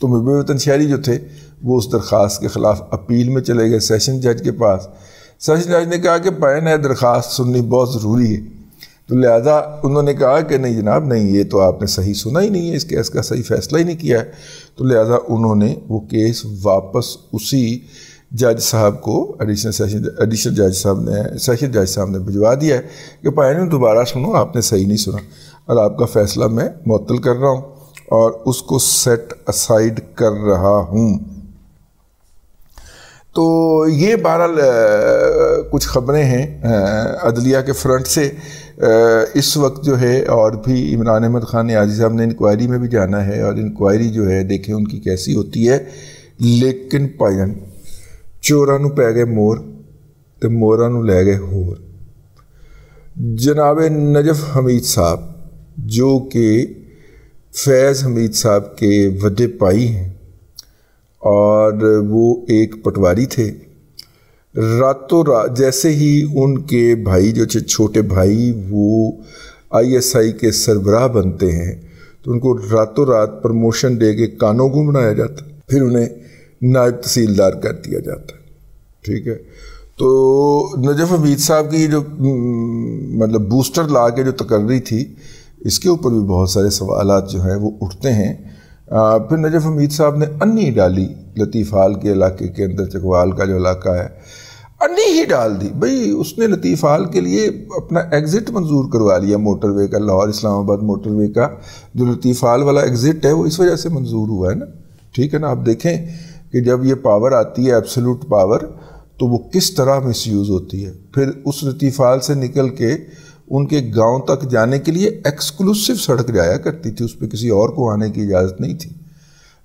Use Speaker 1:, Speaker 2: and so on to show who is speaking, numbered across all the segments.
Speaker 1: تو محب وطن شہری جو تھے وہ اس درخواست کے خلاف اپیل میں چلے گئے سیشن جج کے پاس. سیشن جج نے کہا کہ پائن ہے درخواست سننی بہت ضروری ہے. تو لہذا انہوں نے کہا کہ نہیں جناب نہیں، یہ تو آپ نے صحیح سنا ہی نہیں ہے، اس کیس کا صحیح فیصلہ ہی نہیں کیا ہے. تو لہذا انہوں نے وہ کیس واپس اسی جج صاحب کو ایڈیشنل جج صاحب نے سیشن جج صاحب نے بھجوا دیا ہے کہ پائن دوبارہ سنو، آپ نے صحیح نہیں سنا اور آپ کا فیصلہ میں معطل کر رہا ہوں اور اس کو سیٹ اسائیڈ کر رہا ہوں. تو یہ بہرحال کچھ خبریں ہیں عدلیہ کے فرنٹ سے. اس وقت جو ہے اور بھی عمران احمد خان نیازی صاحب نے انکوائری میں بھی جانا ہے اور انکوائری جو ہے دیکھیں ان کی کیسی ہوتی ہے. لیکن پائن چوراں نوں پی گئے مور تے موراں نوں لے گئے ہور. جناب نجف حمید صاحب جو کہ فیض حمید صاحب کے وڈے بھائی ہیں اور وہ ایک پٹواری تھے، راتوں رات جیسے ہی ان کے بھائی جو چھوٹے بھائی وہ ISI کے سربراہ بنتے ہیں تو ان کو راتوں رات پروموشن دے کے کانوں کو بنایا جاتا، پھر انہیں نائب تحصیلدار کر دیا جاتا. ٹھیک ہے. تو نجف حمید صاحب کی جو مطلب بوسٹر لا کے جو تقرری تھی اس کے اوپر بھی بہت سارے سوالات جو ہیں وہ اٹھتے ہیں. پھر نجف حمید صاحب نے انی ڈالی لطیف حال کے علاقے کے اندر، چکوال کا جو علاقہ ہے انی ہی ڈال دی. بھئی اس نے لطیف حال کے لیے اپنا ایگزٹ منظور کروا لیا موٹر وے کا، لاہور اسلام آباد موٹر وے کا جو لطیف حال والا ایگزٹ ہے وہ اس وجہ سے منظور ہوا ہے نا. ٹھیک ہے نا. آپ دیکھیں کہ جب یہ پاور آتی ہے ایبسولوٹ پاور تو وہ کس طرح مس یوز ہوتی ہے. پھر اس لطیف حال سے نکل کے ان کے گاؤں تک جانے کے لیے ایکسکلوسیو سڑک جایا کرتی تھی، اس پہ کسی اور کو آنے کی اجازت نہیں تھی.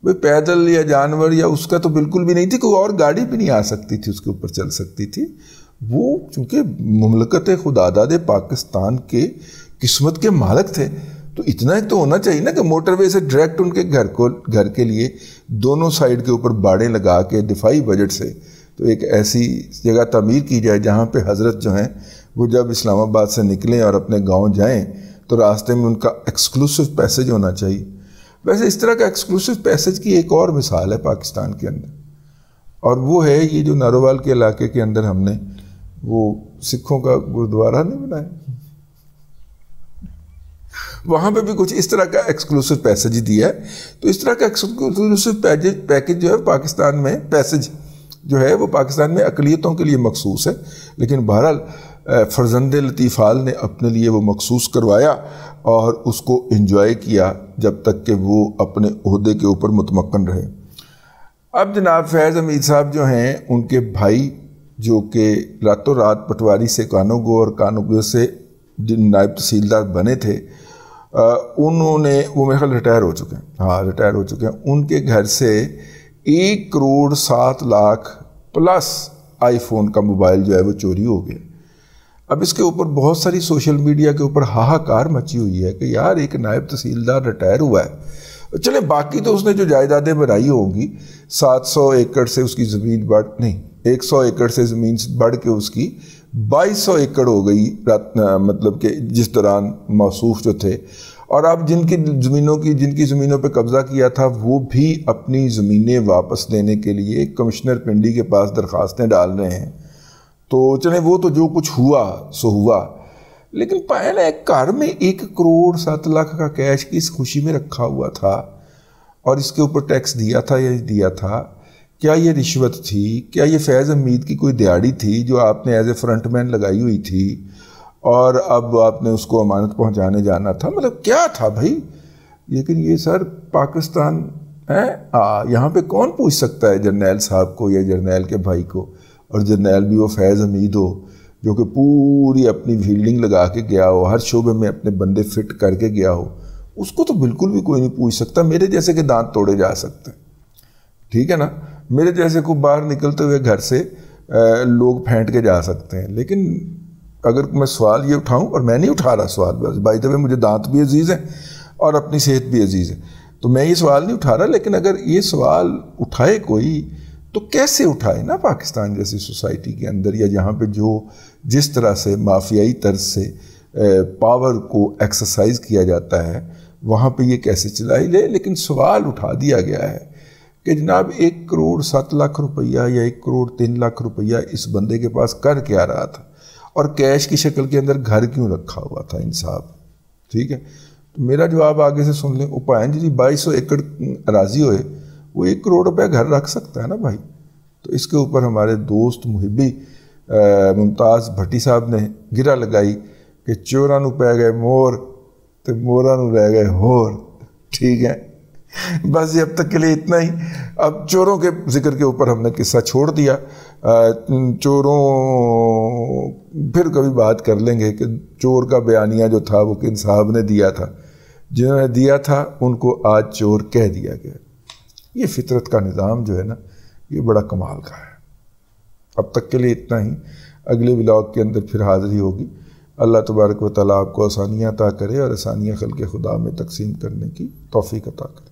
Speaker 1: بھئی پیدل یا جانور یا اس کا تو بالکل بھی نہیں تھی، کوئی اور گاڑی بھی نہیں آ سکتی تھی اس کے اوپر چل سکتی تھی. وہ چونکہ مملکت خداداد پاکستان کے قسمت کے مالک تھے تو اتنا ہی تو ہونا چاہیے نا کہ موٹر وے سے ڈائریکٹ ان کے گھر کے لیے دونوں سائیڈ کے اوپر باڑیں لگا کے دفاعی بجٹ سے تو ایک ایسی جگہ تعمیر کی جائے جہاں پہ حضرت جو ہیں وہ جب اسلام آباد سے نکلیں اور اپنے گاؤں جائیں تو راستے میں ان کا ایکسکلوسیو پیسج ہونا چاہیے. ویسے اس طرح کا ایکسکلوسیو پیسج کی ایک اور مثال ہے پاکستان کے اندر اور وہ ہے یہ جو نارووال کے علاقے کے اندر ہم نے وہ سکھوں کا گردوارہ نہیں بنایا، وہاں پہ بھی کچھ اس طرح کا ایکسکلوسیو پیسج دیا ہے. تو اس طرح کا ایکسکلوسیو پیکج جو ہے پاکستان میں پیسج جو ہے وہ پاکستان میں اقلیتوں کے لیے مخصوص ہے. لیکن بہرحال فرزند لطیف حال نے اپنے لیے وہ مخصوص کروایا اور اس کو انجوائے کیا جب تک کہ وہ اپنے عہدے کے اوپر متمکن رہے. اب جناب فیض حمید صاحب جو ہیں ان کے بھائی جو کہ راتوں رات پٹواری سے کانوگو اور کانوگو سے نائب تحصیلدار بنے تھے، انہوں نے وہ میرے خیال ریٹائر ہو چکے ہیں، ہاں ریٹائر ہو چکے ہیں. ان کے گھر سے 1,07,00,000 پلس آئی فون کا موبائل جو ہے وہ چوری ہو گیا. اب اس کے اوپر بہت ساری سوشل میڈیا کے اوپر ہاہاکار مچی ہوئی ہے کہ یار ایک نائب تحصیلدار ریٹائر ہوا ہے، چلے باقی تو اس نے جو جائیدادیں بنائی ہوں گی 700 ایکڑ سے اس کی زمین بڑھ نہیں 100 ایکڑ سے زمین بڑھ کے اس کی 2200 ایکڑ ہو گئی مطلب کہ جس دوران موصوف جو تھے. اور اب جن کی زمینوں پہ قبضہ کیا تھا وہ بھی اپنی زمینیں واپس لینے کے لیے کمشنر پنڈی کے پاس درخواستیں ڈال رہے ہیں. تو چلیں وہ تو جو کچھ ہوا سو ہوا، لیکن پہلے گھر میں 1,07,00,000 کا کیش کی اس خوشی میں رکھا ہوا تھا اور اس کے اوپر ٹیکس دیا تھا یا نہیں دیا تھا؟ کیا یہ رشوت تھی؟ کیا یہ فیض حمید کی کوئی دیہڑی تھی جو آپ نے ایز اے فرنٹ مین لگائی ہوئی تھی اور اب آپ نے اس کو امانت پہنچانے جانا تھا؟ مطلب کیا تھا بھائی؟ لیکن یہ سر پاکستان ہے، یہاں پہ کون پوچھ سکتا ہے جرنیل صاحب کو یا جرنیل کے بھائی کو، اور جرنیل بھی وہ فیض حمید ہو جو کہ پوری اپنی فیلڈنگ لگا کے گیا ہو، ہر شعبے میں اپنے بندے فٹ کر کے گیا ہو، اس کو تو بالکل بھی کوئی نہیں پوچھ سکتا. میرے جیسے کہ دانت توڑے جا سکتے ہیں، ٹھیک ہے نا، میرے جیسے کو باہر نکلتے ہوئے گھر سے لوگ پھینٹ کے جا سکتے ہیں. لیکن اگر میں سوال یہ اٹھاؤں، اور میں نہیں اٹھا رہا سوال، بس بائی دا وے مجھے دانت بھی عزیز ہیں اور اپنی صحت بھی عزیز ہے، تو میں یہ سوال نہیں اٹھا رہا، لیکن اگر یہ سوال اٹھائے کوئی تو کیسے اٹھائے نا پاکستان جیسی سوسائٹی کے اندر، یا جہاں پہ جس طرح سے مافیائی طرز سے پاور کو ایکسرسائز کیا جاتا ہے وہاں پہ یہ کیسے چلائی لے. لیکن سوال اٹھا دیا گیا ہے کہ جناب 1,07,00,000 روپیہ یا 1,03,00,000 روپیہ اس بندے کے پاس کر کیا رہا تھا، اور کیش کی شکل کے اندر گھر کیوں رکھا ہوا تھا انصاف؟ ٹھیک ہے، تو میرا جواب آگے سے سن لیں، وہ پائیں جی 2200 ایکڑ اراضی ہوئے، وہ 1 کروڑ روپے گھر رکھ سکتا ہے نا بھائی۔ تو اس کے اوپر ہمارے دوست محبی ممتاز بھٹی صاحب نے گرہ لگائی کہ چوراں نو پی گئے مور تو موراں نو رہ گئے ہور۔ ٹھیک ہے، بس یہ اب تک کے لیے اتنا ہی۔ اب چوروں کے ذکر کے اوپر ہم نے قصہ چھوڑ دیا، چوروں پھر کبھی بات کر لیں گے کہ چور کا بیانیہ جو تھا وہ کن صاحب نے دیا تھا، جنہوں نے دیا تھا ان کو آج چور کہہ دیا گیا۔ یہ فطرت کا نظام جو ہے نا، یہ بڑا کمال کا ہے۔ اب تک کے لیے اتنا ہی، اگلے ولاگ کے اندر پھر حاضری ہوگی۔ اللہ تبارک و تعالیٰ آپ کو آسانیاں عطا کرے اور آسانیاں خلق خدا میں تقسیم کرنے کی توفیق عطا کرے۔